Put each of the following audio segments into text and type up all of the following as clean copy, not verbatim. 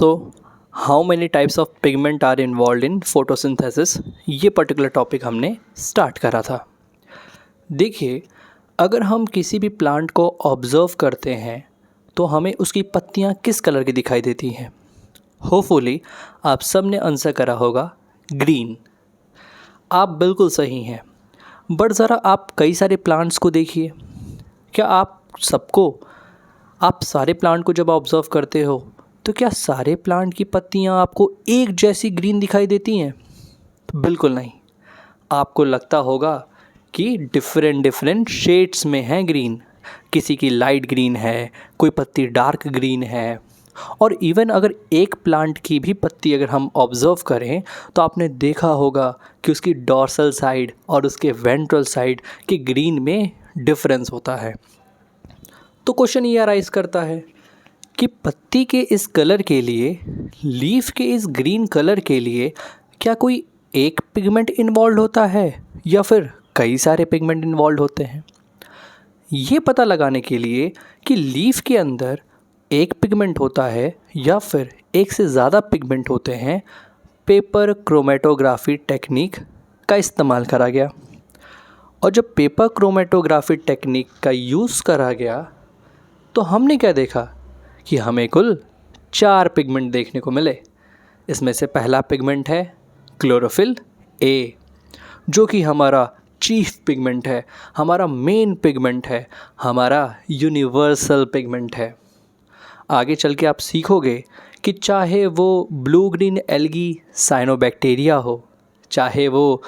So how many types of pigment are involve in photosynthesis, ये particular topic हमने start करा था। देखिए, अगर हम किसी भी प्लांट को ऑब्ज़र्व करते हैं तो हमें उसकी पत्तियां किस कलर की दिखाई देती हैं। होपफुली आप सब ने आंसर करा होगा ग्रीन। आप बिल्कुल सही हैं, बट ज़रा आप कई सारे प्लांट्स को देखिए। क्या आप सारे प्लांट को जब ऑब्ज़र्व करते हो तो क्या सारे प्लांट की पत्तियां आपको एक जैसी ग्रीन दिखाई देती हैं? बिल्कुल नहीं। आपको लगता होगा कि डिफरेंट शेड्स में है ग्रीन। किसी की लाइट ग्रीन है, कोई पत्ती डार्क ग्रीन है। और इवन अगर एक प्लांट की भी पत्ती अगर हम ऑब्ज़र्व करें तो आपने देखा होगा कि उसकी डॉर्सल साइड और उसके वेंट्रल साइड के ग्रीन में डिफरेंस होता है। तो क्वेश्चन ये अराइज करता है कि पत्ती के इस कलर के लिए, लीफ के इस ग्रीन कलर के लिए क्या कोई एक पिगमेंट इन्वॉल्व होता है या फिर कई सारे पिगमेंट इन्वॉल्व होते हैं? ये पता लगाने के लिए कि लीफ के अंदर एक पिगमेंट होता है या फिर एक से ज़्यादा पिगमेंट होते हैं, पेपर क्रोमेटोग्राफी टेक्निक का इस्तेमाल करा गया। और जब पेपर क्रोमेटोग्राफी टेक्निक का यूज़ करा गया तो हमने क्या देखा कि हमें कुल 4 पिगमेंट देखने को मिले। इसमें से पहला पिगमेंट है क्लोरोफिल ए, जो कि हमारा चीफ पिगमेंट है, हमारा मेन पिगमेंट है, हमारा यूनिवर्सल पिगमेंट है। आगे चल के आप सीखोगे कि चाहे वो ब्लू ग्रीन एल्गी साइनोबैक्टीरिया हो, चाहे वो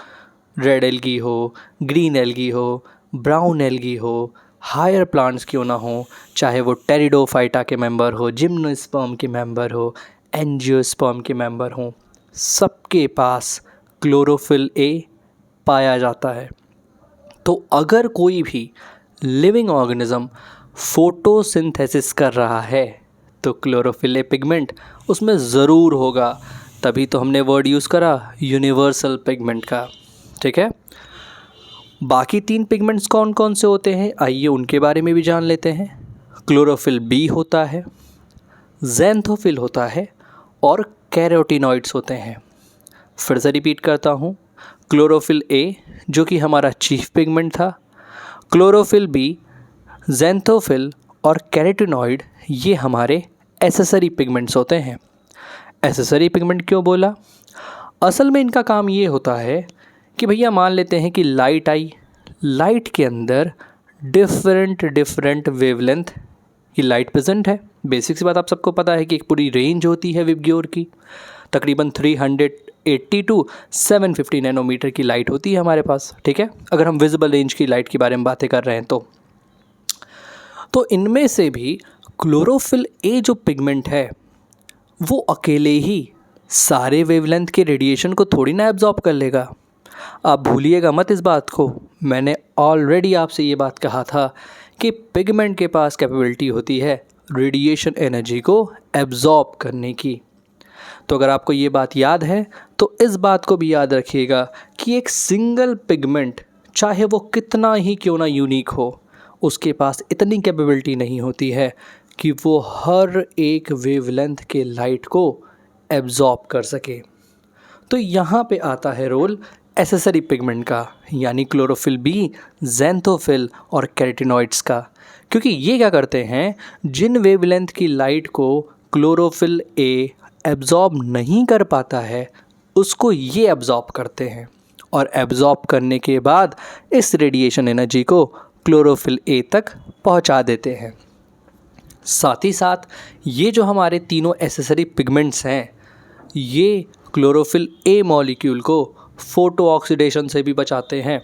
रेड एल्गी हो, ग्रीन एल्गी हो, ब्राउन एल्गी हो, हायर प्लांट्स क्यों ना हो, चाहे वो टेरिडोफाइटा के मेंबर हो, जिम्नोस्पर्म के मेंबर हो, एंजियोस्पर्म के मेंबर हो, सबके पास क्लोरोफिल ए पाया जाता है। तो अगर कोई भी लिविंग ऑर्गेनिज्म फोटोसिंथेसिस कर रहा है तो क्लोरोफिल ए पिगमेंट उसमें ज़रूर होगा। तभी तो हमने वर्ड यूज़ करा यूनिवर्सल पिगमेंट का। ठीक है, बाकी 3 पिगमेंट्स कौन कौन से होते हैं, आइए उनके बारे में भी जान लेते हैं। क्लोरोफिल बी होता है, ज़ैंथोफिल होता है और कैरोटीनॉइड्स होते हैं। फिर से रिपीट करता हूँ, क्लोरोफिल ए जो कि हमारा चीफ पिगमेंट था, क्लोरोफिल बी, ज़ैंथोफिल और कैरोटीनॉइड ये हमारे एसेसरी पिगमेंट्स होते हैं। एसेसरी पिगमेंट क्यों बोला? असल में इनका काम ये होता है कि भैया मान लेते हैं कि लाइट आई, लाइट के अंदर डिफरेंट वेवलेंथ की लाइट प्रेजेंट है। बेसिक सी बात आप सबको पता है कि एक पूरी रेंज होती है विबग्योर की, तकरीबन 380 टू 750 नैनोमीटर की लाइट होती है हमारे पास। ठीक है, अगर हम विजिबल रेंज की लाइट के बारे में बातें कर रहे हैं तो इनमें से भी क्लोरोफिल ए जो पिगमेंट है वो अकेले ही सारे वेवलेंथ के रेडिएशन को थोड़ी ना एब्जॉर्ब कर लेगा। आप भूलिएगा मत इस बात को। मैंने ऑलरेडी आपसे ये बात कहा था कि पिगमेंट के पास कैपेबिलिटी होती है रेडिएशन एनर्जी को एब्जॉर्ब करने की। तो अगर आपको ये बात याद है तो इस बात को भी याद रखिएगा कि एक सिंगल पिगमेंट चाहे वो कितना ही क्यों ना यूनिक हो, उसके पास इतनी कैपेबिलिटी नहीं होती है कि वो हर एक वेवलेंथ के लाइट को एब्जॉर्ब कर सके। तो यहाँ पे आता है रोल एसेसरी पिगमेंट का, यानी क्लोरोफिल बी, ज़ैंथोफिल और कैरोटीनॉइड्स का। क्योंकि ये क्या करते हैं, जिन वेवलेंथ की लाइट को क्लोरोफिल ए एब्जॉर्ब नहीं कर पाता है उसको ये एब्जॉर्ब करते हैं और एब्जॉर्ब करने के बाद इस रेडिएशन एनर्जी को क्लोरोफिल ए तक पहुंचा देते हैं। साथ ही साथ ये जो हमारे तीनों एसेसरी पिगमेंट्स हैं ये क्लोरोफिल ए मॉलिक्यूल को फोटो ऑक्सीडेशन से भी बचाते हैं।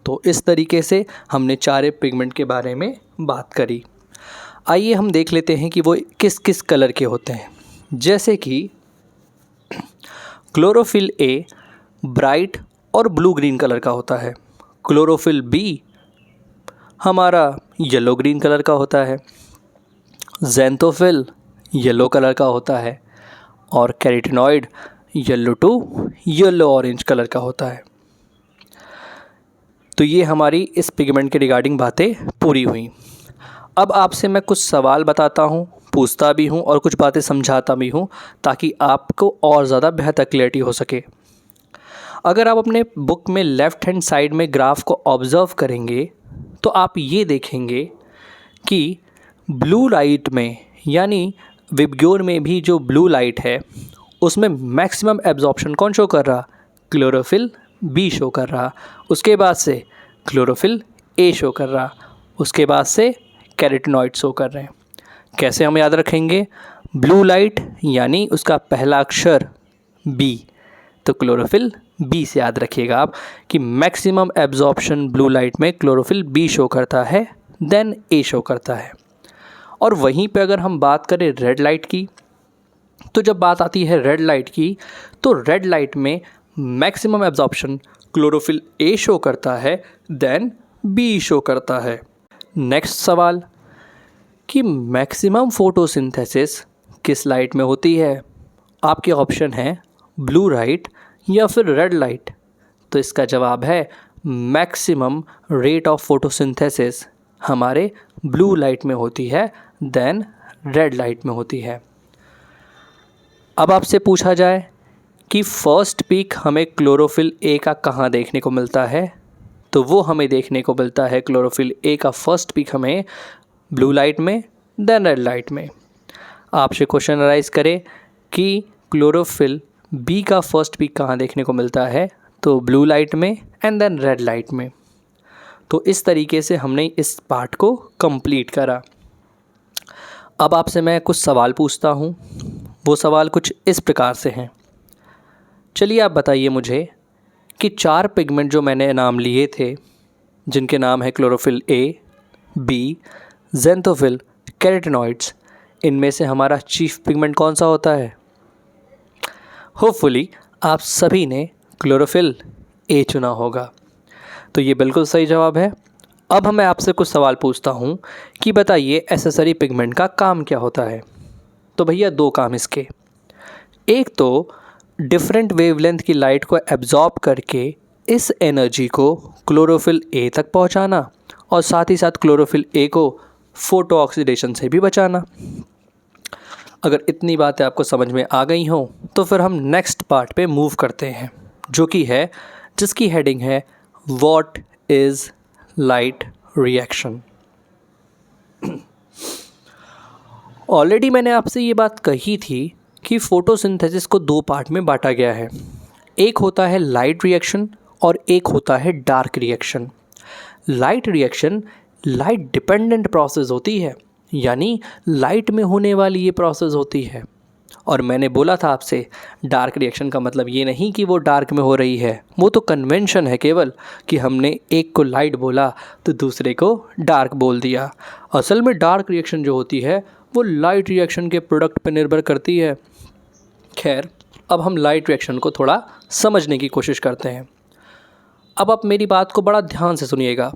तो इस तरीके से हमने 4 पिगमेंट के बारे में बात करी। आइए हम देख लेते हैं कि वो किस किस कलर के होते हैं। जैसे कि क्लोरोफिल ए ब्राइट और ब्लू ग्रीन कलर का होता है, क्लोरोफिल बी हमारा येलो ग्रीन कलर का होता है, ज़ैंथोफिल येलो कलर का होता है और carotenoid yellow to yellow orange colour का होता है। तो ये हमारी इस पिगमेंट के रिगार्डिंग बातें पूरी हुई। अब आपसे मैं कुछ सवाल बताता हूँ, पूछता भी हूँ और कुछ बातें समझाता भी हूँ ताकि आपको और ज़्यादा बेहतर क्लैरिटी हो सके। अगर आप अपने बुक में लेफ़्ट हैंड साइड में ग्राफ को ऑब्ज़र्व करेंगे तो आप ये देखेंगे कि ब्लू लाइट में यानी विबग्योर में भी जो ब्लू लाइट है उसमें मैक्सिमम एब्जॉर्प्शन कौन शो कर रहा? क्लोरोफिल बी शो कर रहा। उसके बाद से क्लोरोफिल ए शो कर रहा। उसके बाद से कैरोटीनॉइड शो कर रहे हैं। कैसे हम याद रखेंगे? ब्लू लाइट यानी उसका पहला अक्षर बी, तो क्लोरोफिल बी से याद रखिएगा आप कि मैक्सिमम एब्जॉर्प्शन ब्लू लाइट में क्लोरोफिल बी शो करता है, देन ए शो करता है। और वहीं पे अगर हम बात करें रेड लाइट की, तो जब बात आती है रेड लाइट की तो रेड लाइट में maximum absorption chlorophyll A show करता है, देन बी शो करता है। नेक्स्ट सवाल कि मैक्सिमम फोटोसिंथेसिस किस लाइट में होती है? आपके ऑप्शन है ब्लू लाइट या फिर रेड लाइट। तो इसका जवाब है मैक्सिमम रेट ऑफ फोटोसिंथेसिस हमारे ब्लू लाइट में होती है, देन रेड लाइट में होती है। अब आपसे पूछा जाए कि फर्स्ट पीक हमें क्लोरोफिल ए का कहाँ देखने को मिलता है, तो वो हमें देखने को मिलता है क्लोरोफिल ए का फर्स्ट पीक हमें ब्लू लाइट में, देन रेड लाइट में। आपसे क्वेश्चन अराइज करे कि क्लोरोफिल बी का फर्स्ट पीक कहाँ देखने को मिलता है, तो ब्लू लाइट में एंड देन रेड लाइट में। तो इस तरीके से हमने इस पार्ट को कंप्लीट करा। अब आपसे मैं कुछ सवाल पूछता हूँ, वो सवाल कुछ इस प्रकार से हैं। चलिए आप बताइए मुझे कि 4 पिगमेंट जो मैंने नाम लिए थे, जिनके नाम है क्लोरोफिल ए, बी, ज़ेंथोफिल, कैरोटीनॉइड्स, इनमें से हमारा चीफ पिगमेंट कौन सा होता है? होपफुली आप सभी ने क्लोरोफिल ए चुना होगा। तो ये बिल्कुल सही जवाब है। अब मैं आपसे कुछ सवाल पूछता हूँ कि बताइए एक्सेसरी पिगमेंट का काम क्या होता है। तो भैया 2 काम इसके, एक तो डिफरेंट वेवलेंथ की लाइट को एब्जॉर्ब करके इस एनर्जी को क्लोरोफिल ए तक पहुँचाना और साथ ही साथ क्लोरोफिल ए को फोटो ऑक्सीडेशन से भी बचाना। अगर इतनी बातें आपको समझ में आ गई हों तो फिर हम नेक्स्ट पार्ट पे मूव करते हैं, जो कि है जिसकी हेडिंग है what is light reaction. Already मैंने आपसे ये बात कही थी कि फ़ोटोसिंथेसिस को 2 पार्ट में बांटा गया है। एक होता है लाइट रिएक्शन और एक होता है dark reaction. Light reaction light dependent process होती है, यानी लाइट में होने वाली ये प्रोसेस होती है। और मैंने बोला था आपसे डार्क रिएक्शन का मतलब ये नहीं कि वो डार्क में हो रही है, वो तो कन्वेंशन है केवल कि हमने एक को लाइट बोला तो दूसरे को डार्क बोल दिया। असल में डार्क रिएक्शन जो होती है वो लाइट रिएक्शन के प्रोडक्ट पर निर्भर करती है। खैर, अब हम लाइट रिएक्शन को थोड़ा समझने की कोशिश करते हैं। अब आप मेरी बात को बड़ा ध्यान से सुनिएगा,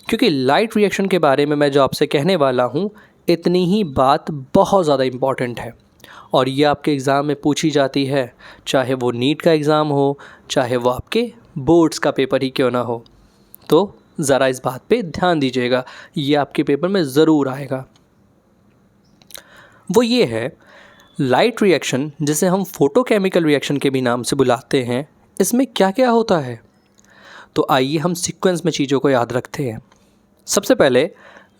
क्योंकि लाइट रिएक्शन के बारे में मैं जो आपसे कहने वाला हूँ इतनी ही बात बहुत ज़्यादा इम्पॉर्टेंट है और ये आपके एग्ज़ाम में पूछी जाती है, चाहे वो नीट का एग्ज़ाम हो, चाहे वो आपके बोर्ड्स का पेपर ही क्यों ना हो। तो ज़रा इस बात पे ध्यान दीजिएगा, ये आपके पेपर में ज़रूर आएगा। वो ये है लाइट रिएक्शन, जिसे हम फोटोकेमिकल रिएक्शन के भी नाम से बुलाते हैं, इसमें क्या क्या होता है। तो आइए हम सीक्वेंस में चीज़ों को याद रखते हैं। सबसे पहले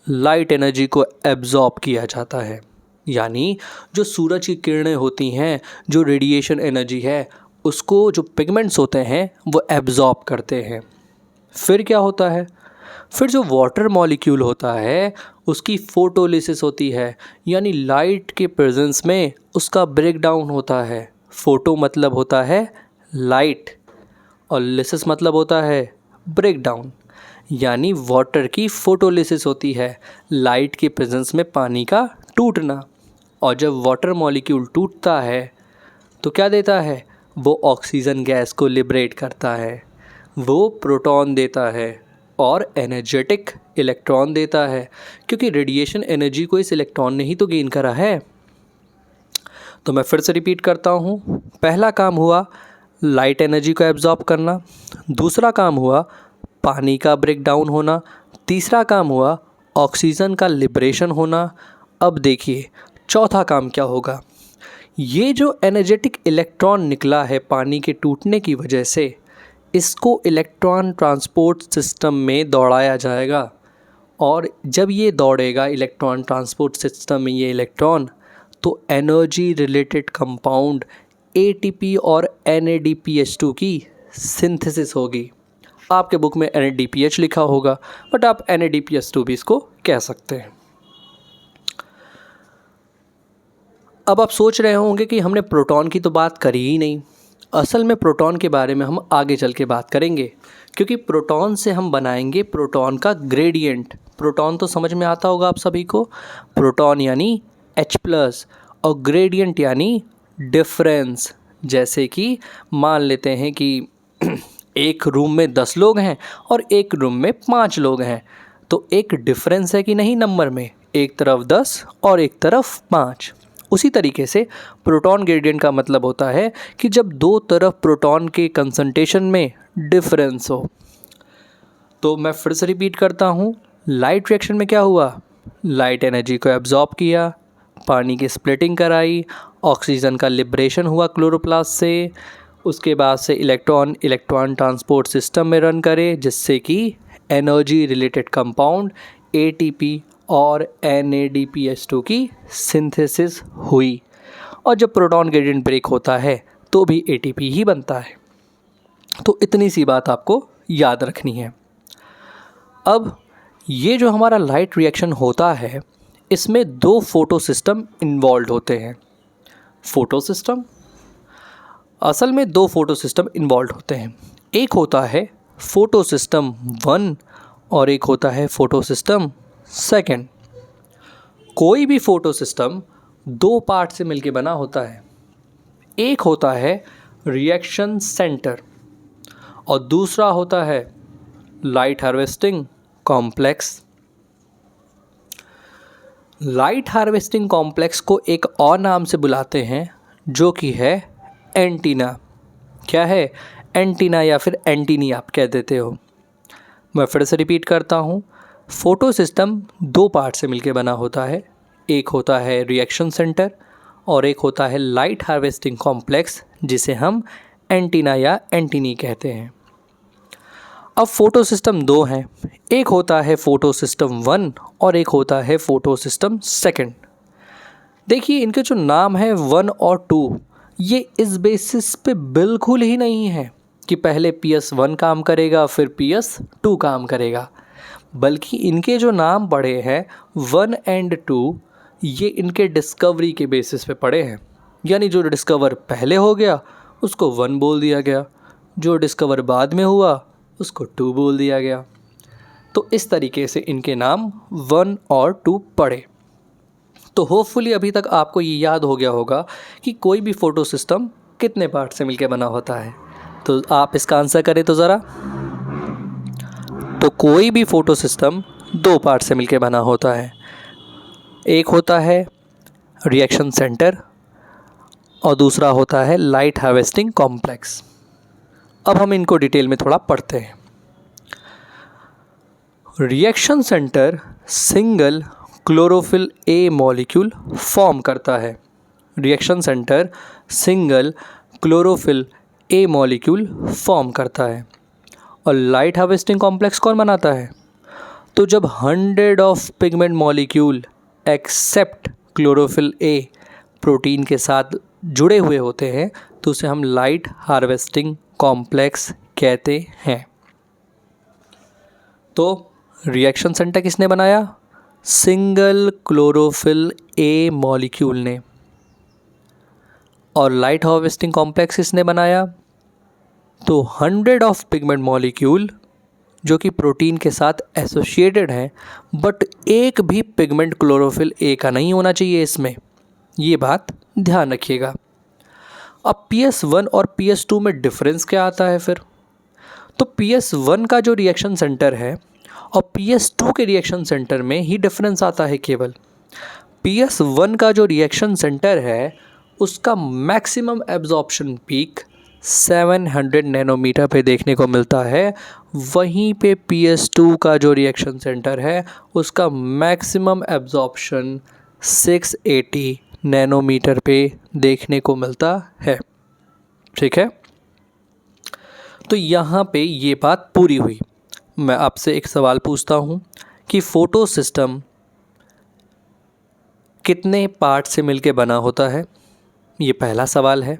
लाइट एनर्जी को एब्जॉर्ब किया जाता है, यानी जो सूरज की किरणें होती हैं, जो रेडिएशन एनर्जी है, उसको जो पिगमेंट्स होते हैं वो एब्जॉर्ब करते हैं। फिर क्या होता है? फिर जो वाटर मॉलिक्यूल होता है उसकी फोटोलिसिस होती है, यानी लाइट के प्रेजेंस में उसका ब्रेक डाउन होता है। फोटो मतलब होता है लाइट और लिसिस मतलब होता है ब्रेक डाउन, यानी वाटर की फोटोलिसिस होती है, लाइट के प्रेजेंस में पानी का टूटना। और जब वाटर मॉलिक्यूल टूटता है तो क्या देता है? वो ऑक्सीजन गैस को लिबरेट करता है, वो प्रोटॉन देता है और एनर्जेटिक इलेक्ट्रॉन देता है, क्योंकि रेडिएशन एनर्जी को इस इलेक्ट्रॉन ने ही तो गेन करा है। तो मैं फिर से रिपीट करता हूँ, पहला काम हुआ लाइट एनर्जी को एब्जॉर्ब करना, दूसरा काम हुआ पानी का ब्रेक डाउन होना, तीसरा काम हुआ ऑक्सीजन का लिबरेशन होना। अब देखिए, चौथा काम क्या होगा, ये जो एनर्जेटिक इलेक्ट्रॉन निकला है पानी के टूटने की वजह से, इसको इलेक्ट्रॉन ट्रांसपोर्ट सिस्टम में दौड़ाया जाएगा। और जब ये दौड़ेगा इलेक्ट्रॉन ट्रांसपोर्ट सिस्टम में ये इलेक्ट्रॉन, तो एनर्जी रिलेटेड कंपाउंड ATP और NADPH2 की सिंथेसिस होगी। आपके बुक में NADPH लिखा होगा, बट आप NADPH2 भी इसको कह सकते हैं। अब आप सोच रहे होंगे कि हमने प्रोटॉन की तो बात करी ही नहीं। असल में प्रोटॉन के बारे में हम आगे चल के बात करेंगे, क्योंकि प्रोटॉन से हम बनाएंगे प्रोटॉन का ग्रेडियंट। प्रोटॉन तो समझ में आता होगा आप सभी को, प्रोटॉन यानी H+ और ग्रेडियंट यानी डिफरेंस। जैसे कि मान लेते हैं कि एक रूम में 10 लोग हैं और एक रूम में 5 लोग हैं, तो एक डिफरेंस है कि नहीं नंबर में, एक तरफ 10 और एक तरफ 5। उसी तरीके से प्रोटॉन ग्रेडियंट का मतलब होता है कि जब दो तरफ प्रोटॉन के कंसंट्रेशन में डिफरेंस हो। तो मैं फिर से रिपीट करता हूँ, लाइट रिएक्शन में क्या हुआ, लाइट एनर्जी को एब्जॉर्ब किया, पानी की स्प्लिटिंग कराई, ऑक्सीजन का लिब्रेशन हुआ क्लोरोप्लास्ट से, उसके बाद से इलेक्ट्रॉन ट्रांसपोर्ट सिस्टम में रन करे, जिससे कि एनर्जी रिलेटेड कंपाउंड ATP और NADPH2 की सिंथेसिस हुई। और जब प्रोटॉन ग्रेडियंट ब्रेक होता है तो भी ATP ही बनता है। तो इतनी सी बात आपको याद रखनी है। अब ये जो हमारा लाइट रिएक्शन होता है, इसमें 2 फोटो सिस्टम इन्वॉल्व होते हैं। फोटो सिस्टम, असल में 2 फोटो सिस्टम इन्वॉल्व होते हैं। एक होता है फोटो सिस्टम 1 और एक होता है फोटो सिस्टम 2। कोई भी फोटो सिस्टम 2 पार्ट से मिलकर बना होता है। एक होता है रिएक्शन सेंटर और दूसरा होता है light harvesting complex. Light harvesting complex को एक और नाम से बुलाते हैं, जो कि है एंटीना। क्या है, एंटीना या फिर एंटीनी आप कह देते हो। मैं फिर से रिपीट करता हूँ, फोटो सिस्टम 2 पार्ट से मिलकर बना होता है। एक होता है रिएक्शन सेंटर और एक होता है लाइट हार्वेस्टिंग कॉम्प्लेक्स, जिसे हम एंटीना या एंटीनी कहते हैं। अब फोटो सिस्टम 2 हैं, एक होता है फोटो सिस्टम 1 और एक होता है फोटो सिस्टम 2। देखिए इनके जो नाम है 1 और 2, ये इस बेसिस पे बिल्कुल ही नहीं है कि पहले PS1 काम करेगा फिर PS2 काम करेगा, बल्कि इनके जो नाम पड़े हैं 1 और 2, ये इनके डिस्कवरी के बेसिस पे पड़े हैं। यानी जो डिस्कवर पहले हो गया उसको 1 बोल दिया गया, जो डिस्कवर बाद में हुआ उसको 2 बोल दिया गया। तो इस तरीके से इनके नाम 1 और 2 पड़े। तो होपफुली अभी तक आपको ये याद हो गया होगा कि कोई भी फोटो सिस्टम कितने पार्ट से मिलकर बना होता है। तो आप इसका आंसर करें तो ज़रा। तो कोई भी फोटो सिस्टम 2 पार्ट से मिलकर बना होता है। एक होता है रिएक्शन सेंटर और दूसरा होता है लाइट हार्वेस्टिंग कॉम्प्लेक्स। अब हम इनको डिटेल में थोड़ा पढ़ते हैं। Reaction centre single chlorophyll A molecule form करता है। Reaction centre single chlorophyll A molecule form करता है। और लाइट हार्वेस्टिंग कॉम्प्लेक्स कौन बनाता है? तो जब 100 of pigment molecule accept chlorophyll A protein के साथ जुड़े हुए होते हैं तो उसे हम लाइट हार्वेस्टिंग कॉम्प्लेक्स कहते हैं। तो रिएक्शन सेंटर किसने बनाया? सिंगल क्लोरोफिल A मॉलिक्यूल ने। और लाइट हार्वेस्टिंग कॉम्प्लेक्स किसने बनाया? तो 100 ऑफ पिगमेंट मॉलिक्यूल जो कि प्रोटीन के साथ एसोसिएटेड हैं, बट एक भी पिगमेंट क्लोरोफिल A का नहीं होना चाहिए इसमें, ये बात ध्यान रखिएगा। अब PS1 और PS2 में डिफरेंस क्या आता है फिर? तो PS1 का जो रिएक्शन सेंटर है और PS2 के रिएक्शन सेंटर में ही डिफरेंस आता है केवल। PS1 का जो रिएक्शन सेंटर है उसका मैक्सिमम एब्जॉर्प्शन पीक 700 नैनोमीटर पे देखने को मिलता है, वहीं पे PS2 का जो रिएक्शन सेंटर है उसका मैक्सिमम एब्जॉर्प्शन 680 नैनोमीटर पे देखने को मिलता है। ठीक है, तो यहाँ पे ये बात पूरी हुई। मैं आपसे एक सवाल पूछता हूँ कि फोटो सिस्टम कितने पार्ट से मिलके बना होता है? ये पहला सवाल है।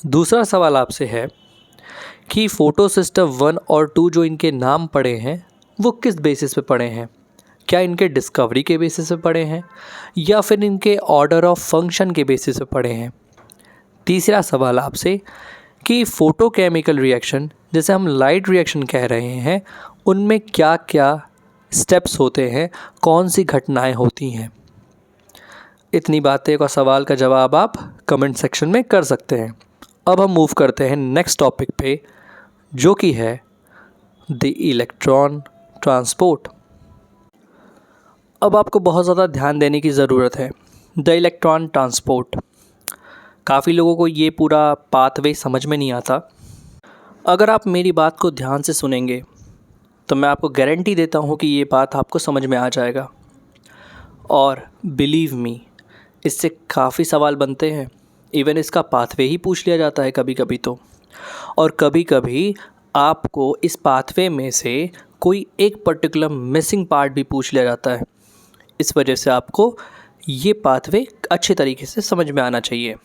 दूसरा सवाल आपसे है कि फ़ोटो सिस्टम 1 और 2 जो इनके नाम पड़े हैं वो किस बेसिस पे पड़े हैं? क्या इनके डिस्कवरी के बेसिस पे पड़े हैं या फिर इनके ऑर्डर ऑफ फंक्शन के बेसिस पे पड़े हैं? तीसरा सवाल आपसे कि फ़ोटोकेमिकल रिएक्शन जैसे हम लाइट रिएक्शन कह रहे हैं उनमें क्या क्या स्टेप्स होते हैं, कौन सी घटनाएं होती हैं? इतनी बातें का सवाल का जवाब आप कमेंट सेक्शन में कर सकते हैं। अब हम मूव करते हैं नेक्स्ट टॉपिक पे, जो कि है द इलेक्ट्रॉन ट्रांसपोर्ट। अब आपको बहुत ज़्यादा ध्यान देने की ज़रूरत है। द इलेक्ट्रॉन ट्रांसपोर्ट, काफ़ी लोगों को ये पूरा पाथवे समझ में नहीं आता। अगर आप मेरी बात को ध्यान से सुनेंगे तो मैं आपको गारंटी देता हूँ कि ये बात आपको समझ में आ जाएगा। और बिलीव मी, इससे काफ़ी सवाल बनते हैं। इवन इसका पाथवे ही पूछ लिया जाता है कभी कभी तो। और कभी कभी आपको इस पाथवे में से कोई एक पर्टिकुलर मिसिंग पार्ट भी पूछ लिया जाता है। इस वजह से आपको ये पाथवे अच्छे तरीके से समझ में आना चाहिए।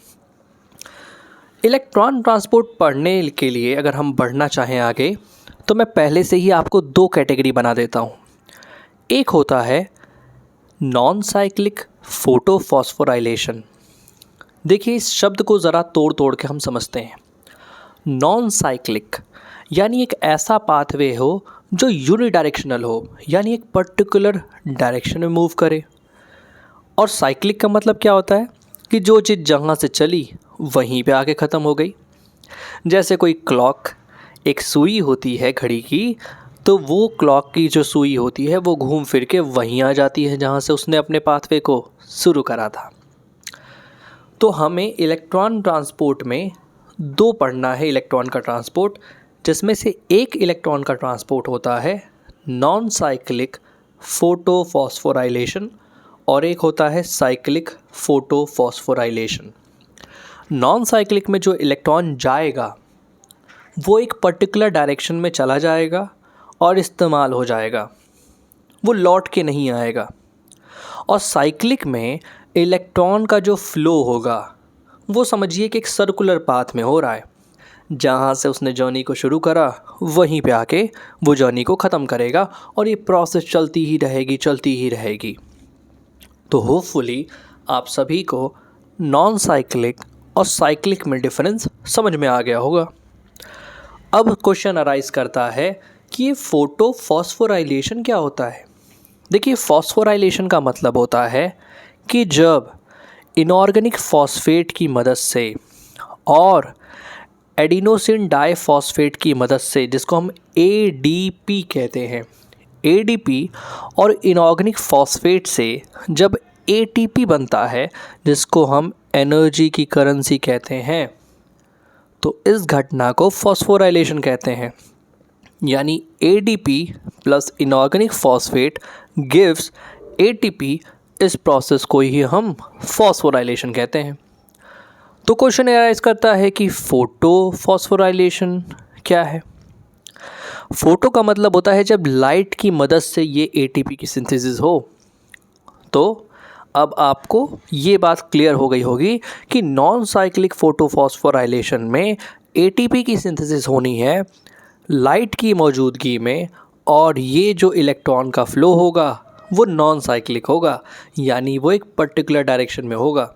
इलेक्ट्रॉन ट्रांसपोर्ट पढ़ने के लिए अगर हम बढ़ना चाहें आगे तो मैं पहले से ही आपको 2 कैटेगरी बना देता हूँ। एक होता है नॉन साइक्लिक फोटोफॉस्फोराइलेशन। देखिए, इस शब्द को ज़रा तोड़ तोड़ के हम समझते हैं। नॉन साइक्लिक यानी एक ऐसा पाथवे हो जो यूनिडायरेक्शनल हो, यानी एक पर्टिकुलर डायरेक्शन में मूव करे। और साइक्लिक का मतलब क्या होता है कि जो चीज़ जहाँ से चली वहीं पे आके ख़त्म हो गई। जैसे कोई क्लॉक, एक सुई होती है घड़ी की, तो वो क्लॉक की जो सुई होती है वो घूम फिर के वहीं आ जाती है जहाँ से उसने अपने पाथवे को शुरू करा था। तो हमें इलेक्ट्रॉन ट्रांसपोर्ट में 2 पढ़ना है इलेक्ट्रॉन का ट्रांसपोर्ट, जिसमें से एक इलेक्ट्रॉन का ट्रांसपोर्ट होता है नॉन साइक्लिक फोटोफॉस्फोराइलेशन और एक होता है साइक्लिक फोटोफॉस्फोराइलेशन। नॉन साइक्लिक में जो इलेक्ट्रॉन जाएगा वो एक पर्टिकुलर डायरेक्शन में चला जाएगा और इस्तेमाल हो जाएगा, वो लौट के नहीं आएगा। और साइक्लिक में इलेक्ट्रॉन का जो फ़्लो होगा वो समझिए कि एक सर्कुलर पाथ में हो रहा है। जहाँ से उसने जर्नी को शुरू करा वहीं पे आके वो जर्नी को ख़त्म करेगा और ये प्रोसेस चलती ही रहेगी। तो होपफुली आप सभी को नॉन साइक्लिक और साइक्लिक में डिफरेंस समझ में आ गया होगा। अब क्वेश्चन अराइज करता है कि ये फोटोफॉस्फोराइलेशन क्या होता है। देखिए, फॉस्फोराइलेशन का मतलब होता है कि जब इनऑर्गेनिक फॉस्फेट की मदद से और एडिनोसिन डाइफॉस्फेट की मदद से, जिसको हम ADP कहते हैं, ADP और इनऑर्गेनिक फॉस्फेट से जब ATP बनता है, जिसको हम एनर्जी की करेंसी कहते हैं, तो इस घटना को फॉस्फोराइलेशन कहते हैं। यानी ADP plus inorganic phosphate gives ATP। इस प्रोसेस को ही हम फॉस्फोराइलेशन कहते हैं। तो क्वेश्चन अराइज करता है कि फोटोफॉस्फोराइलेशन क्या है। फोटो का मतलब होता है जब लाइट की मदद से ये ATP की सिंथेसिस हो। तो अब आपको ये बात क्लियर हो गई होगी कि नॉन साइक्लिक फोटोफॉस्फोराइलेशन में ATP की सिंथेसिस होनी है लाइट की मौजूदगी में, और ये जो इलेक्ट्रॉन का फ़्लो होगा वो नॉन साइक्लिक होगा, यानी वो एक पर्टिकुलर डायरेक्शन में होगा।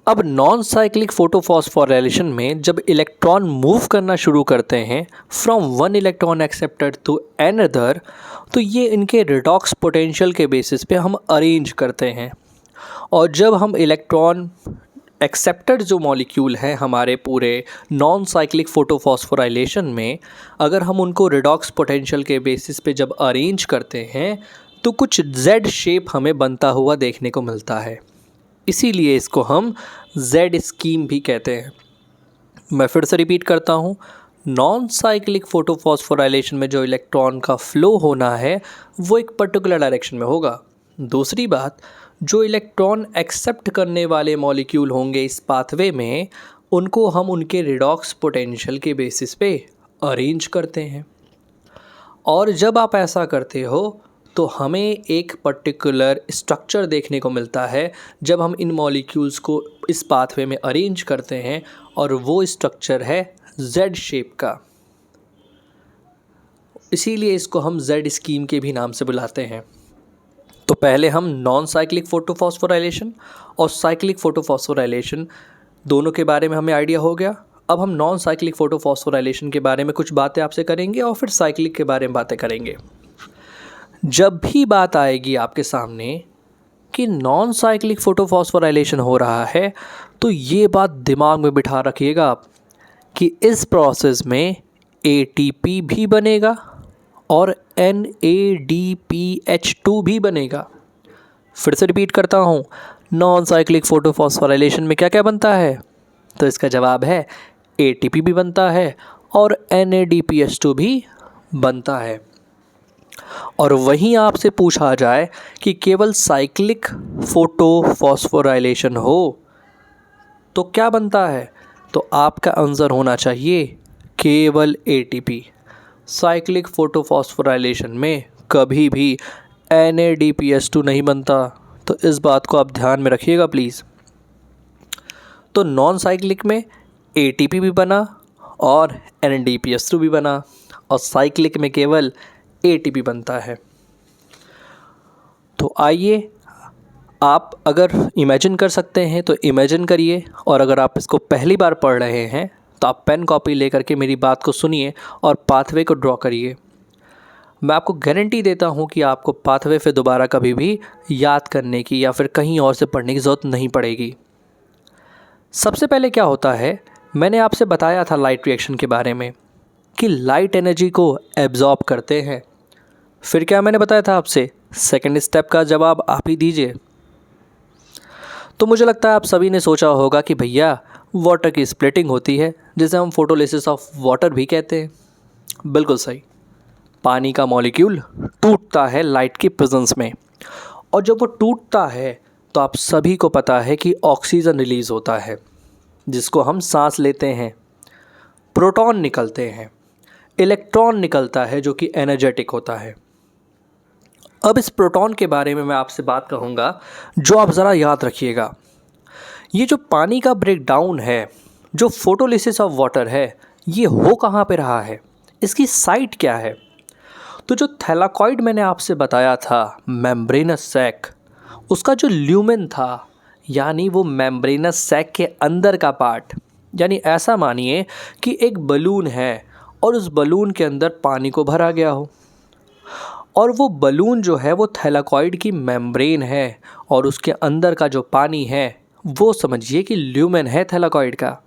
अब नॉन साइक्लिक फोटोफॉस्फोराइलेशन में जब इलेक्ट्रॉन मूव करना शुरू करते हैं from one electron accepted to another, तो ये इनके रिडॉक्स पोटेंशियल के बेसिस पे हम अरेंज करते हैं। और जब हम इलेक्ट्रॉन एक्सेप्टेड जो मॉलिक्यूल हैं हमारे पूरे नॉन साइक्लिक फोटोफॉस्फोराइलेशन में, अगर हम उनको रिडॉक्स पोटेंशियल के बेसिस पे जब अरेंज करते हैं तो कुछ Z शेप हमें बनता हुआ देखने को मिलता है। इसीलिए इसको हम Z स्कीम भी कहते हैं। मैं फिर से रिपीट करता हूँ, नॉन साइक्लिक फोटोफॉस्फोराइलेशन में जो इलेक्ट्रॉन का फ़्लो होना है वो एक पर्टिकुलर डायरेक्शन में होगा, दूसरी बात, जो इलेक्ट्रॉन एक्सेप्ट करने वाले मॉलिक्यूल होंगे इस पाथवे में, उनको हम उनके रिडॉक्स पोटेंशियल के बेसिस पे अरेंज करते हैं। और जब आप ऐसा करते हो तो हमें एक पर्टिकुलर स्ट्रक्चर देखने को मिलता है जब हम इन मॉलिक्यूल्स को इस पाथवे में अरेंज करते हैं, और वो स्ट्रक्चर है जेड शेप का। इसीलिए इसको हम जेड स्कीम के भी नाम से बुलाते हैं। तो पहले हम नॉन साइक्लिक फोटोफॉस्फोराइलेशन और साइक्लिक फोटोफॉस्फोराइलेशन दोनों के बारे में हमें आइडिया हो गया। अब हम नॉन साइक्लिक फोटोफॉस्फोराइलेशन के बारे में कुछ बातें आपसे करेंगे और फिर साइक्लिक के बारे में बातें करेंगे। जब भी बात आएगी आपके सामने कि नॉन साइक्लिक फोटोफॉस्फोराइलेशन हो रहा है, तो ये बात दिमाग में बिठा रखिएगा आप कि इस प्रोसेस में ATP भी बनेगा और NADPH2 भी बनेगा। फिर से रिपीट करता हूँ, नॉन साइक्लिक फोटोफॉस्फोराइलेशन में क्या क्या बनता है? तो इसका जवाब है ATP भी बनता है और NADPH2 भी बनता है। और वहीं आपसे पूछा जाए कि केवल साइक्लिक फोटोफॉस्फोराइलेशन हो तो क्या बनता है, तो आपका आंसर होना चाहिए केवल ATP। साइक्लिक फोटोफॉस्फोराइलेशन में कभी भी NADPH2 नहीं बनता, तो इस बात को आप ध्यान में रखिएगा प्लीज़। तो नॉन साइक्लिक में ATP भी बना और NADPH2 भी बना, और साइक्लिक में केवल ATP बनता है। तो आइए, आप अगर इमेजिन कर सकते हैं तो इमेजिन करिए, और अगर आप इसको पहली बार पढ़ रहे हैं तो आप पेन कॉपी लेकर के मेरी बात को सुनिए और पाथवे को ड्रॉ करिए। मैं आपको गारंटी देता हूँ कि आपको पाथवे फिर दोबारा कभी भी याद करने की या फिर कहीं और से पढ़ने की ज़रूरत नहीं पड़ेगी। सबसे पहले क्या होता है, मैंने आपसे बताया था लाइट रिएक्शन के बारे में कि लाइट एनर्जी को एब्जॉर्ब करते हैं। फिर क्या मैंने बताया था आपसे, सेकंड स्टेप का जवाब आप ही दीजिए। तो मुझे लगता है आप सभी ने सोचा होगा कि भैया वाटर की स्प्लिटिंग होती है, जिसे हम फोटोलिसिस ऑफ वाटर भी कहते हैं। बिल्कुल सही, पानी का मॉलिक्यूल टूटता है लाइट की प्रेजेंस में, और जब वो टूटता है तो आप सभी को पता है कि ऑक्सीजन रिलीज़ होता है, जिसको हम सांस लेते हैं। प्रोटॉन निकलते हैं, इलेक्ट्रॉन निकलता है जो कि एनर्जेटिक होता है। अब इस प्रोटॉन के बारे में मैं आपसे बात कहूँगा जो आप ज़रा याद रखिएगा। ये जो पानी का ब्रेकडाउन है, जो फोटोलिसिस ऑफ वाटर है, ये हो कहाँ पे रहा है, इसकी साइट क्या है? तो जो थैलाकॉइड मैंने आपसे बताया था, मेम्ब्रेनस सैक, उसका जो ल्यूमेन था, यानी वो मेम्ब्रेनस सैक के अंदर का पार्ट, यानी ऐसा मानिए कि एक बलून है और उस बलून के अंदर पानी को भरा गया हो, और वो बलून जो है वो थैलाकॉइड की मेम्ब्रेन है, और उसके अंदर का जो पानी है वो समझिए कि ल्यूमेन है थैलाकॉइड का।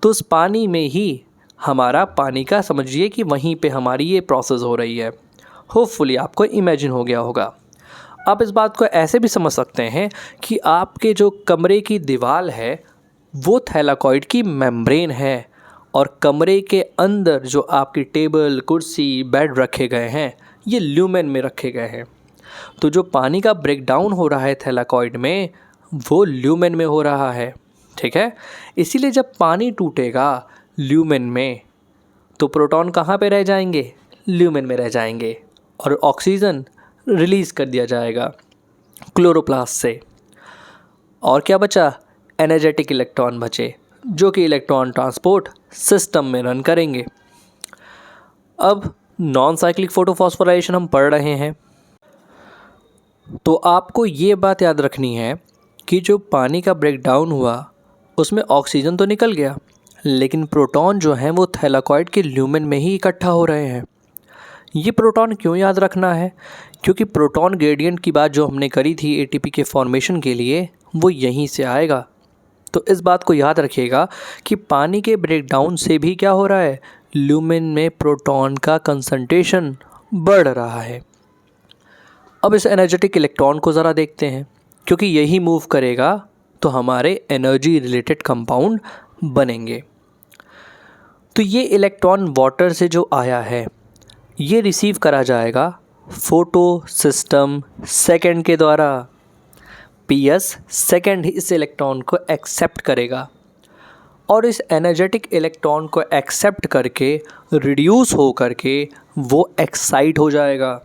तो उस पानी में ही हमारा पानी का समझिए कि वहीं पे हमारी ये प्रोसेस हो रही है। होपफुली आपको इमेजिन हो गया होगा। आप इस बात को ऐसे भी समझ सकते हैं कि आपके जो कमरे की दीवार है वो थैलाकॉइड की मेम्ब्रेन है, और कमरे के अंदर जो आपकी टेबल, कुर्सी, बेड रखे गए हैं ये ल्यूमेन में रखे गए हैं। तो जो पानी का ब्रेकडाउन हो रहा है थैलाकॉइड में, वो ल्यूमेन में हो रहा है, ठीक है। इसीलिए जब पानी टूटेगा ल्यूमेन में तो प्रोटॉन कहाँ पे रह जाएंगे, ल्यूमेन में रह जाएंगे, और ऑक्सीजन रिलीज़ कर दिया जाएगा क्लोरोप्लास्ट से। और क्या बचा, एनर्जेटिक इलेक्ट्रॉन बचे, जो कि इलेक्ट्रॉन ट्रांसपोर्ट सिस्टम में रन करेंगे। अब नॉन साइक्लिक फोटोफॉस्फोराइलेशन हम पढ़ रहे हैं, तो आपको ये बात याद रखनी है कि जो पानी का ब्रेकडाउन हुआ उसमें ऑक्सीजन तो निकल गया, लेकिन प्रोटॉन जो हैं वो थैलाकॉइड के ल्यूमेन में ही इकट्ठा हो रहे हैं। ये प्रोटॉन क्यों याद रखना है, क्योंकि प्रोटॉन ग्रेडियंट की बात जो हमने करी थी ATP के फॉर्मेशन के लिए, वो यहीं से आएगा। तो इस बात को याद रखिएगा कि पानी के ब्रेकडाउन से भी क्या हो रहा है, ल्यूमेन में प्रोटॉन का कंसंट्रेशन बढ़ रहा है। अब इस एनर्जेटिक इलेक्ट्रॉन को ज़रा देखते हैं, क्योंकि यही मूव करेगा तो हमारे एनर्जी रिलेटेड कंपाउंड बनेंगे। तो ये इलेक्ट्रॉन वाटर से जो आया है ये रिसीव करा जाएगा फोटो सिस्टम सेकंड के द्वारा। PS सेकंड इस इलेक्ट्रॉन को एक्सेप्ट करेगा और इस एनर्जेटिक इलेक्ट्रॉन को एक्सेप्ट करके रिड्यूस हो करके वो एक्साइट हो जाएगा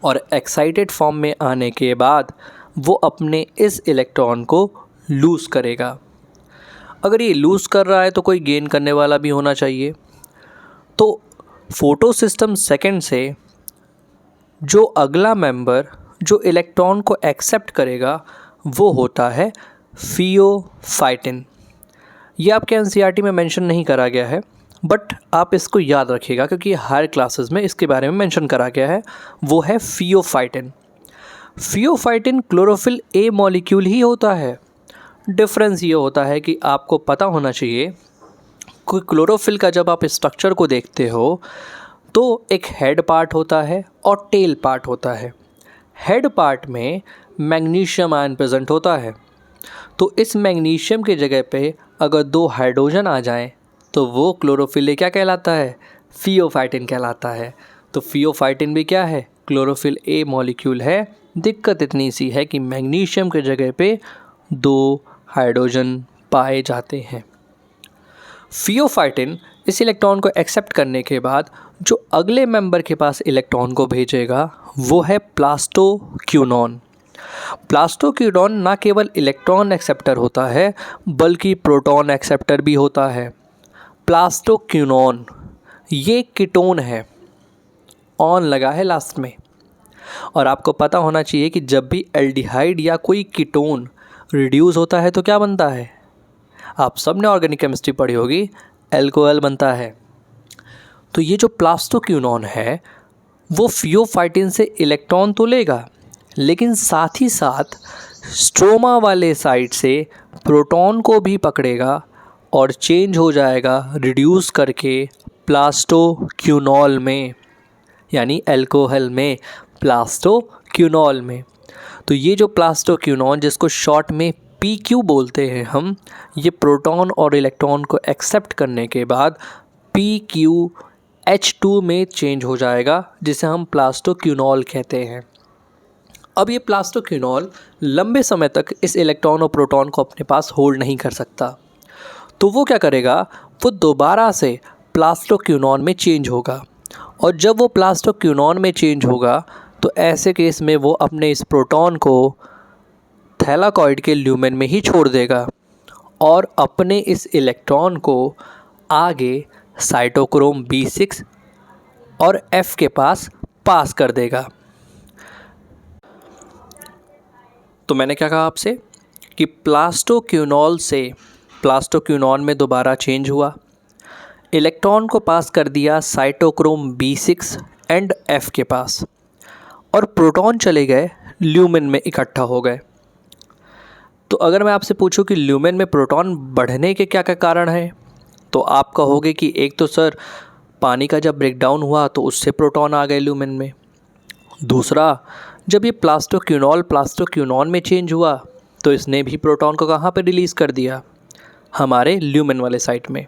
और एक्साइटेड फॉर्म में आने के बाद वो अपने इस इलेक्ट्रॉन को लूज़ करेगा। अगर ये लूज़ कर रहा है तो कोई गेन करने वाला भी होना चाहिए। तो फोटो सिस्टम सेकंड से जो अगला मेंबर जो इलेक्ट्रॉन को एक्सेप्ट करेगा वो होता है फियोफाइटिन। ये आपके एनसीईआरटी में मेंशन नहीं करा गया है, बट आप इसको याद रखिएगा क्योंकि हर क्लासेस में इसके बारे में मेंशन करा गया है। वो है pheophytin. Pheophytin chlorophyll A molecule ही होता है। डिफरेंस ये होता है कि आपको पता होना चाहिए कि क्लोरोफिल का जब आप स्ट्रक्चर को देखते हो तो एक हेड पार्ट होता है और टेल पार्ट होता है। हेड पार्ट में मैग्नीशियम आयन प्रेजेंट होता है, तो इस मैग्नीशियम के जगह पे अगर 2 हाइड्रोजन आ जाएं तो वो क्लोरोफिल ए क्या कहलाता है? फियोफाइटिन कहलाता है। तो फियोफाइटिन भी क्या है? क्लोरोफिल ए मॉलिक्यूल है। दिक्कत इतनी सी है कि मैग्नीशियम के जगह पे 2 हाइड्रोजन पाए जाते हैं। फियोफाइटिन इस इलेक्ट्रॉन को एक्सेप्ट करने के बाद जो अगले मेंबर के पास इलेक्ट्रॉन को भेजेगा वो है प्लास्टोक्यूनॉन। प्लास्टोक्यूनॉन ना केवल इलेक्ट्रॉन एक्सेप्टर होता है बल्कि प्रोटॉन एक्सेप्टर भी होता है। प्लास्टोक्यूनॉन ये कीटोन है, ऑन लगा है लास्ट में। और आपको पता होना चाहिए कि जब भी एल्डिहाइड या कोई कीटोन रिड्यूस होता है तो क्या बनता है? आप सब ने ऑर्गेनिक केमिस्ट्री पढ़ी होगी, एल्कोहल बनता है। तो ये जो प्लास्टोक्यूनॉन है वो फियोफाइटिन से इलेक्ट्रॉन तो लेगा, लेकिन साथ ही साथ स्ट्रोमा वाले साइड से प्रोटॉन को भी पकड़ेगा और चेंज हो जाएगा रिड्यूस करके प्लास्टोक्यूनॉल में, यानी अल्कोहल में, प्लास्टोक्यूनॉल में। तो ये जो प्लास्टोक्यूनॉन जिसको शॉर्ट में PQ बोलते हैं हम, ये प्रोटॉन और इलेक्ट्रॉन को एक्सेप्ट करने के बाद PQH2 में चेंज हो जाएगा, जिसे हम प्लास्टोक्यूनॉल कहते हैं। अब ये प्लास्टोक्यूनॉल लंबे समय तक इस इलेक्ट्रॉन और प्रोटॉन को अपने पास होल्ड नहीं कर सकता, तो वो क्या करेगा? वो दोबारा से प्लास्टोक्यूनॉन में चेंज होगा। और जब वो प्लास्टोक्यूनॉन में चेंज होगा तो ऐसे केस में वो अपने इस प्रोटॉन को थैलाकॉइड के ल्यूमेन में ही छोड़ देगा और अपने इस इलेक्ट्रॉन को आगे साइटोक्रोम B6 और F के पास कर देगा। तो मैंने क्या कहा आपसे कि प्लास्टोक्यूनॉल से प्लास्टोक्यूनॉन में दोबारा चेंज हुआ, इलेक्ट्रॉन को पास कर दिया साइटोक्रोम B6 एंड F के पास, और प्रोटॉन चले गए ल्यूमेन में इकट्ठा हो गए। तो अगर मैं आपसे पूछूं कि ल्यूमेन में प्रोटॉन बढ़ने के क्या क्या कारण हैं, तो आप कहोगे कि एक तो सर पानी का जब ब्रेकडाउन हुआ तो उससे प्रोटॉन आ गए ल्यूमेन में। दूसरा, जब ये प्लास्टोक्यूनॉन में चेंज हुआ तो इसने भी प्रोटॉन को कहाँ पे रिलीज़ कर दिया? हमारे ल्यूमेन वाले साइट में।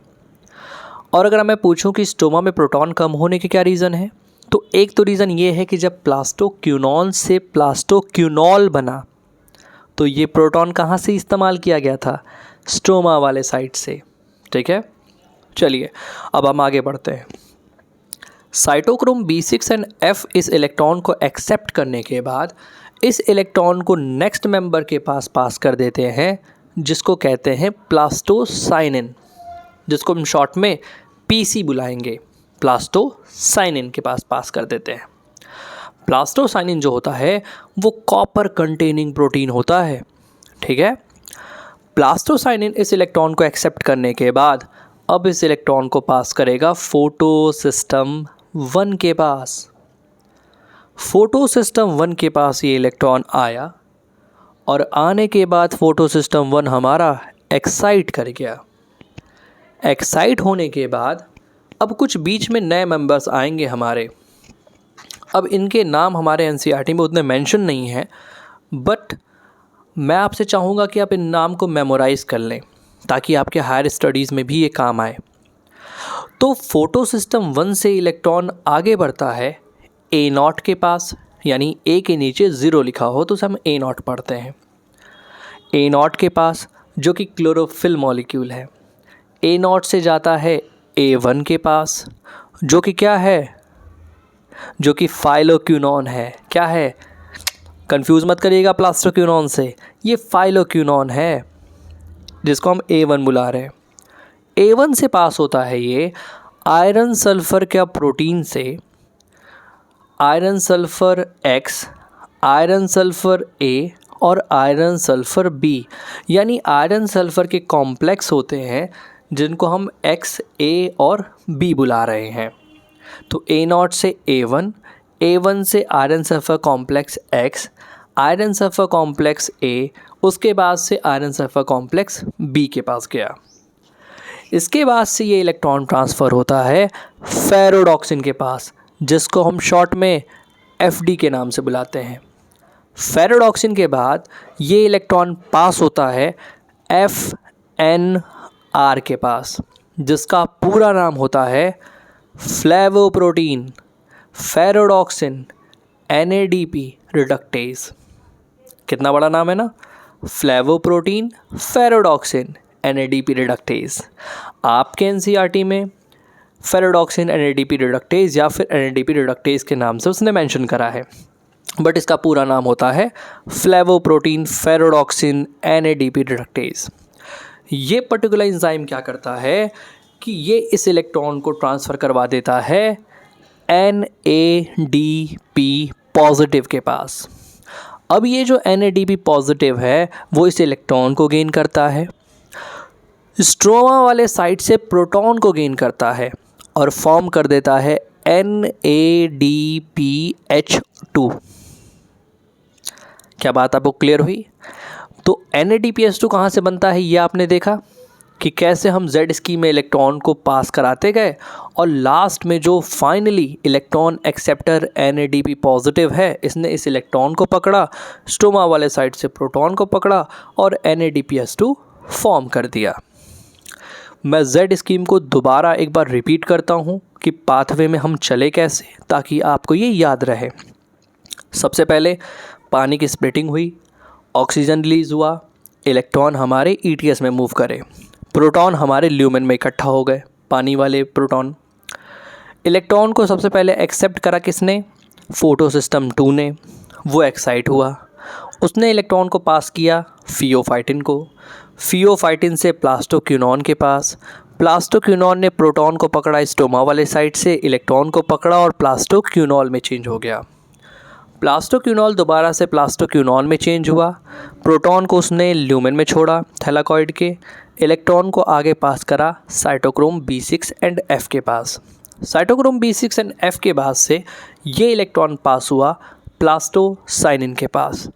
और अगर मैं पूछूं कि स्टोमा में प्रोटॉन कम होने के क्या रीज़न है, तो एक तो रीज़न ये है कि जब प्लास्टोक्यूनॉन से प्लास्टोक्यूनॉल बना तो ये प्रोटॉन कहाँ से इस्तेमाल किया गया था? स्टोमा वाले साइट से। ठीक है, चलिए अब हम आगे बढ़ते हैं। साइटोक्रोम B6 एंड F इस इलेक्ट्रॉन को एक्सेप्ट करने के बाद इस इलेक्ट्रॉन को नेक्स्ट मेंबर के पास कर देते हैं, जिसको कहते हैं प्लास्टोसाइनिन, जिसको हम शॉर्ट में PC बुलाएंगे। प्लास्टोसाइनिन के पास कर देते हैं। प्लास्टोसाइनिन जो होता है वो कॉपर कंटेनिंग प्रोटीन होता है। ठीक है, प्लास्टोसाइनिन इस इलेक्ट्रॉन को एक्सेप्ट करने के बाद अब इस इलेक्ट्रॉन को पास करेगा फोटो सिस्टम 1 के पास। फोटो सिस्टम 1 के पास ये इलेक्ट्रॉन आया और आने के बाद फोटो सिस्टम 1 हमारा एक्साइट कर गया। एक्साइट होने के बाद अब कुछ बीच में नए मेंबर्स आएंगे हमारे। अब इनके नाम हमारे एनसीईआरटी में उतने मेंशन नहीं हैं, बट मैं आपसे चाहूँगा कि आप इन नाम को मेमोराइज़ कर लें ताकि आपके हायर स्टडीज़ में भी ये काम आए। तो फोटो सिस्टम 1 से इलेक्ट्रॉन आगे बढ़ता है ए नॉट के पास, यानी ए के नीचे 0 लिखा हो तो उसे हम ए नॉट पढ़ते हैं। ए नॉट के पास जो कि क्लोरोफिल मॉलिक्यूल है, ए नॉट से जाता है A1 के पास जो कि क्या है, जो कि फाइलोक्विनोन है। क्या है, कंफ्यूज मत करिएगा प्लास्टोक्विनोन से, ये फाइलोक्विनोन है जिसको हम A1 बुला रहे हैं। A1 से पास होता है ये आयरन सल्फ़र का प्रोटीन से, iron sulphur X, iron sulphur A और आयरन सल्फ़र B, यानी आयरन सल्फ़र के कॉम्प्लेक्स होते हैं जिनको हम X, A और B बुला रहे हैं। तो A नॉट से A1, A1 से iron sulphur complex X, iron sulphur complex A, उसके बाद से आयरन सल्फ़र कॉम्प्लेक्स B के पास गया। इसके बाद से ये इलेक्ट्रॉन ट्रांसफ़र होता है फेरोडॉक्सिन के पास, जिसको हम शॉर्ट में FD के नाम से बुलाते हैं। फेरोडॉक्सिन के बाद ये इलेक्ट्रॉन पास होता है FNR के पास, जिसका पूरा नाम होता है फ्लेवोप्रोटीन फेरोडॉक्सिन NADP रिडक्टेज। कितना बड़ा नाम है ना, फ्लेवोप्रोटीन फेरोडॉक्सिन NADP रिडक्टेज। आपके NCERT में फेरोडॉक्सिन NADP रिडक्टेज या फिर NADP रिडक्टेज के नाम से उसने मेंशन करा है, बट इसका पूरा नाम होता है फ्लेवोप्रोटीन फेरोडॉक्सिन NADP रिडक्टेज। ये पर्टिकुलर एंजाइम क्या करता है कि ये इस इलेक्ट्रॉन को ट्रांसफ़र करवा देता है NADP पॉजिटिव के पास। अब ये जो NADP पॉजिटिव है वो इस इलेक्ट्रॉन को गेन करता है, स्ट्रोमा वाले साइड से प्रोटॉन को गेन करता है और फॉर्म कर देता है NADPH2। क्या बात आपको क्लियर हुई? तो NADPH2 कहाँ से बनता है ये आपने देखा कि कैसे हम Z स्कीम में इलेक्ट्रॉन को पास कराते गए और लास्ट में जो finally electron acceptor NADP positive है, इसने इस इलेक्ट्रॉन को पकड़ा, स्टोमा वाले साइड से प्रोटॉन को पकड़ा और NADPH2 फॉर्म कर दिया। मैं Z स्कीम को दोबारा एक बार रिपीट करता हूँ कि पाथवे में हम चले कैसे, ताकि आपको ये याद रहे। सबसे पहले पानी की स्प्लिटिंग हुई, ऑक्सीजन रिलीज़ हुआ, इलेक्ट्रॉन हमारे ETS में मूव करे, प्रोटॉन हमारे ल्यूमेन में इकट्ठा हो गए, पानी वाले प्रोटॉन। इलेक्ट्रॉन को सबसे पहले एक्सेप्ट करा किसने, फोटोसिस्टम 2 ने, वो एक्साइट हुआ, उसने इलेक्ट्रॉन को पास किया फियोफाइटिन को, फियोफाइटिन से प्लास्टोक्विनोन के पास, प्लास्टोक्विनोन ने प्रोटॉन को पकड़ा स्टोमा वाले साइड से, इलेक्ट्रॉन को पकड़ा और प्लास्टोक्विनोल में चेंज हो गया। प्लास्टोक्विनोल दोबारा से प्लास्टोक्विनोन में चेंज हुआ, प्रोटॉन को उसने ल्यूमेन में छोड़ा थैलाकॉइड के, इलेक्ट्रॉन को आगे पास करा साइटोक्रोम B6 एंड F के पास। साइटोक्रोम B6 एंड F के बाद से ये इलेक्ट्रॉन पास हुआ प्लास्टोसाइनिन के पास,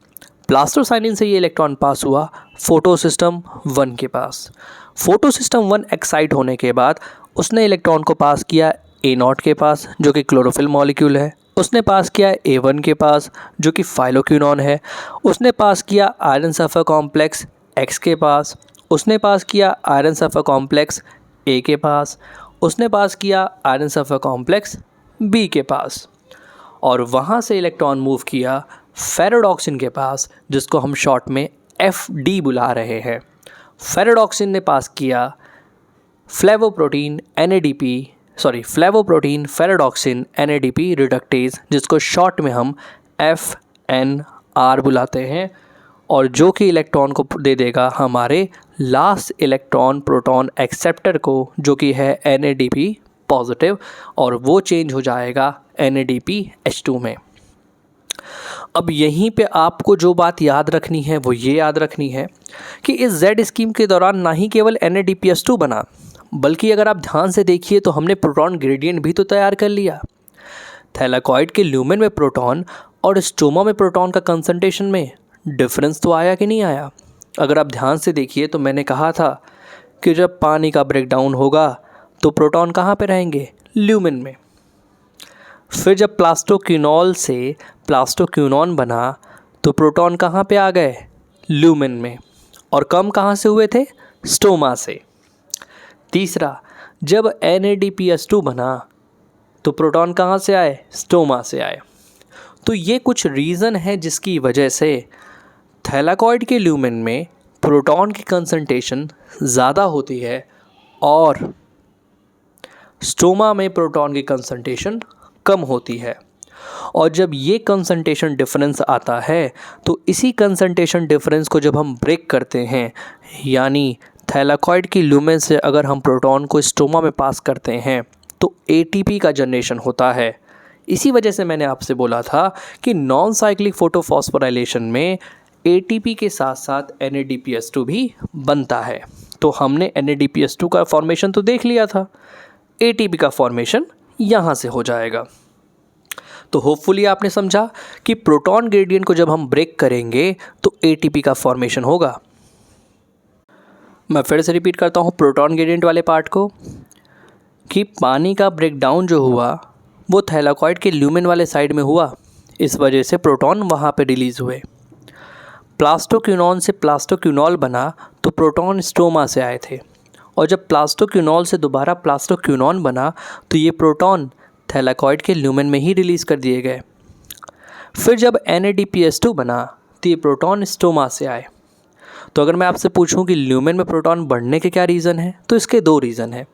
प्लास्टोसाइनिन से ये इलेक्ट्रॉन पास हुआ फोटोसिस्टम 1 के पास। फोटोसिस्टम 1 एक्साइट होने के बाद उसने इलेक्ट्रॉन को पास किया A नॉट के पास जो कि क्लोरोफिल मॉलिक्यूल है, उसने पास किया A1 के पास जो कि फाइलोक्विनोन है, उसने पास किया आयरन सल्फर कॉम्प्लेक्स X के पास, उसने पास किया आयरन सल्फर कॉम्प्लेक्स A के पास, उसने पास किया आयरन सल्फर कॉम्प्लेक्स B के पास, और वहाँ से इलेक्ट्रॉन मूव किया फेरोडॉक्सिन के पास जिसको हम शॉर्ट में FD बुला रहे हैं। फेरोडॉक्सिन ने पास किया फ्लेवोप्रोटीन फेरोडॉक्सिन NADP रिडक्टेज जिसको शॉर्ट में हम FNR बुलाते हैं, और जो कि इलेक्ट्रॉन को दे देगा हमारे लास्ट इलेक्ट्रॉन प्रोटॉन एक्सेप्टर को जो कि है NADP पॉजिटिव, और वो चेंज हो जाएगा NADPH2 में। अब यहीं पे आपको जो बात याद रखनी है वो ये याद रखनी है कि इस Z स्कीम के दौरान ना ही केवल NADPH2 बना, बल्कि अगर आप ध्यान से देखिए तो हमने प्रोटॉन ग्रेडियंट भी तो तैयार कर लिया। थैलाकॉइड के ल्यूमेन में प्रोटॉन और स्टोमा में प्रोटॉन का कंसंट्रेशन में डिफरेंस तो आया कि नहीं आया? अगर आप ध्यान से देखिए तो मैंने कहा था कि जब पानी का ब्रेकडाउन होगा तो प्रोटॉन कहाँ पे रहेंगे? ल्यूमेन में। फिर जब प्लास्टोक्विनोल से प्लास्टोक्विनोन बना तो प्रोटॉन कहाँ पे आ गए? ल्यूमेन में। और कम कहाँ से हुए थे? स्टोमा से। तीसरा, जब NADPH2 बना तो प्रोटॉन कहाँ से आए? स्टोमा से आए। तो ये कुछ रीज़न है जिसकी वजह से थैलाकॉइड के ल्यूमेन में प्रोटॉन की कंसंट्रेशन ज़्यादा होती है और स्टोमा में प्रोटॉन की कंसंट्रेशन कम होती है। और जब ये कंसंट्रेशन डिफरेंस आता है तो इसी कंसंट्रेशन डिफरेंस को जब हम ब्रेक करते हैं, यानी थैलाकॉइड की ल्यूमेन से अगर हम प्रोटॉन को स्टोमा में पास करते हैं तो एटीपी का जनरेशन होता है। इसी वजह से मैंने आपसे बोला था कि नॉन साइक्लिक फोटोफॉस्फोराइलेशन में एटीपी के साथ साथ NADPH2 भी बनता है। तो हमने NADPH2 का फॉर्मेशन तो देख लिया था, एटीपी का फॉर्मेशन यहाँ से हो जाएगा। तो होपफुली आपने समझा कि प्रोटॉन ग्रेडियंट को जब हम ब्रेक करेंगे तो एटीपी का फॉर्मेशन होगा। मैं फिर से रिपीट करता हूँ प्रोटॉन ग्रेडियंट वाले पार्ट को, कि पानी का ब्रेकडाउन जो हुआ वो थैलाकॉइड के ल्यूमेन वाले साइड में हुआ, इस वजह से प्रोटॉन वहाँ पे रिलीज़ हुए। प्लास्टोक्विनोन से प्लास्टोक्विनोल बना तो प्रोटॉन स्टोमा से आए थे, और जब प्लास्टोक्विनोल से दोबारा प्लास्टोक्विनोन बना तो ये प्रोटॉन थैलाकॉइड के ल्यूमेन में ही रिलीज़ कर दिए गए। फिर जब NADPH2 बना तो ये प्रोटॉन स्टोमा से आए। तो अगर मैं आपसे पूछूं कि ल्यूमेन में प्रोटॉन बढ़ने के क्या रीज़न है, तो इसके दो रीज़न है।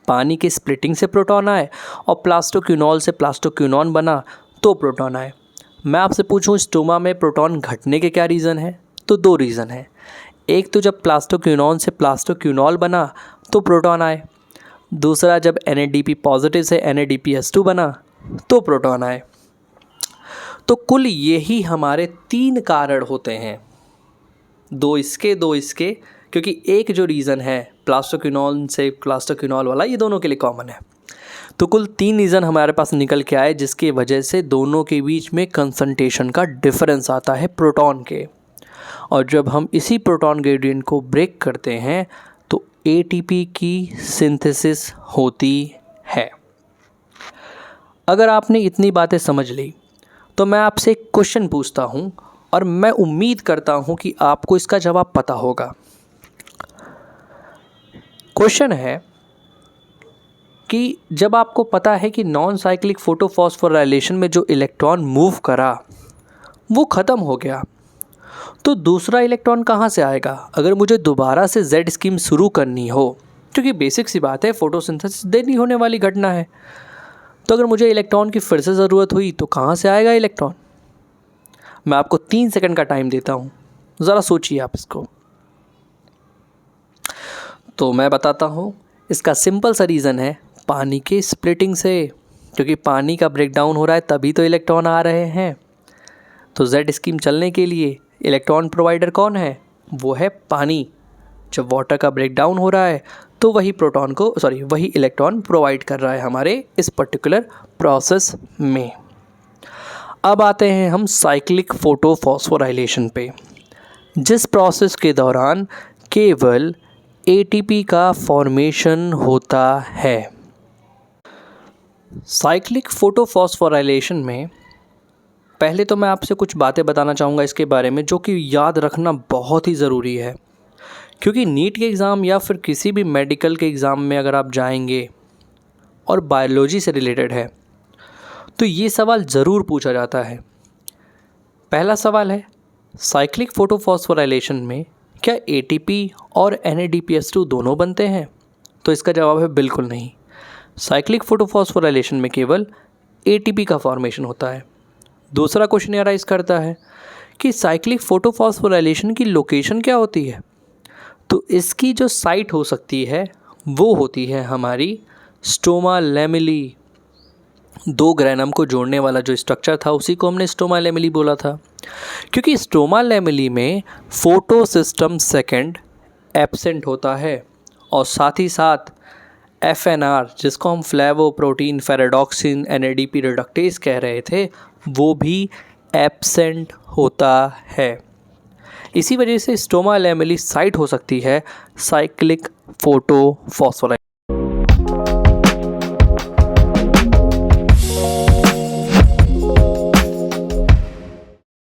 पानी के स्प्लिटिंग से प्रोटॉन आए और प्लास्टोक्विनोल से प्लास्टोक्विनोन बना तो प्रोटॉन आए। मैं आपसे पूछूं स्टोमा में प्रोटॉन घटने के क्या रीज़न है, तो दो रीज़न है। एक तो जब प्लास्टोक्विनोन से प्लास्टोक्विनोल बना तो प्रोटॉन आए, दूसरा जब NADP पॉजिटिव से NADPH2 बना तो प्रोटॉन आए। तो कुल यही हमारे 3 कारण होते हैं, दो इसके, क्योंकि एक जो रीज़न है प्लास्टोक्विनोन से प्लास्टोक्विनोल वाला, ये दोनों के लिए कॉमन है। तो कुल 3 रीज़न हमारे पास निकल के आए जिसकी वजह से दोनों के बीच में कंसंट्रेशन का डिफरेंस आता है प्रोटॉन के। और जब हम इसी प्रोटॉन ग्रेडियंट को ब्रेक करते हैं तो एटीपी की सिंथेसिस होती है। अगर आपने इतनी बातें समझ ली तो मैं आपसे एक क्वेश्चन पूछता हूँ और मैं उम्मीद करता हूँ कि आपको इसका जवाब पता होगा। क्वेश्चन है कि जब आपको पता है कि नॉन साइक्लिक फोटोफॉस्फोराइलेशन में जो इलेक्ट्रॉन मूव करा वो ख़त्म हो गया, तो दूसरा इलेक्ट्रॉन कहाँ से आएगा अगर मुझे दोबारा से Z स्कीम शुरू करनी हो, क्योंकि बेसिक सी बात है, फोटोसिंथेसिस डेली होने वाली घटना है। तो अगर मुझे इलेक्ट्रॉन की फिर से ज़रूरत हुई तो कहाँ से आएगा इलेक्ट्रॉन? मैं आपको 3 सेकंड का टाइम देता हूँ, ज़रा सोचिए आप इसको। तो मैं बताता हूँ, इसका सिंपल सा रीज़न है पानी के स्प्लिटिंग से, क्योंकि पानी का ब्रेकडाउन हो रहा है तभी तो इलेक्ट्रॉन आ रहे हैं। तो Z स्कीम चलने के लिए इलेक्ट्रॉन प्रोवाइडर कौन है? वो है पानी। जब वाटर का ब्रेकडाउन हो रहा है तो वही इलेक्ट्रॉन प्रोवाइड कर रहा है हमारे इस पर्टिकुलर प्रोसेस में। अब आते हैं हम साइक्लिक फोटोफॉस्फोराइलेशन पे, जिस प्रोसेस के दौरान केवल एटीपी का फॉर्मेशन होता है। साइक्लिक फोटोफॉस्फोराइलेशन में पहले तो मैं आपसे कुछ बातें बताना चाहूँगा इसके बारे में, जो कि याद रखना बहुत ही ज़रूरी है, क्योंकि नीट के एग्ज़ाम या फिर किसी भी मेडिकल के एग्ज़ाम में अगर आप जाएंगे और बायोलॉजी से रिलेटेड है तो ये सवाल ज़रूर पूछा जाता है। पहला सवाल है, साइक्लिक फोटोफॉस्फोराइलेशन में क्या एटीपी और NADPH2 दोनों बनते हैं? तो इसका जवाब है बिल्कुल नहीं। साइक्लिक फोटोफॉस्फोराइलेशन में केवल एटीपी का फॉर्मेशन होता है। दूसरा क्वेश्चन अराइज करता है कि साइक्लिक फोटोफॉस्फोराइलेशन की लोकेशन क्या होती है? तो इसकी जो साइट हो सकती है वो होती है हमारी स्टोमा लैमेली। 2 ग्रेनम को जोड़ने वाला जो स्ट्रक्चर था उसी को हमने स्टोमा लैमेली बोला था, क्योंकि स्टोमा लैमेली में फोटोसिस्टम सेकेंड एब्सेंट होता है और साथ ही साथ FNR, जिसको हम फ्लेवोप्रोटीन फेराडॉक्सिन NADP रिडक्टेज कह रहे थे, वो भी एब्सेंट होता है। इसी वजह से स्टोमा लैमेली साइट हो सकती है साइक्लिक फोटोफॉस्फोराइलेशन।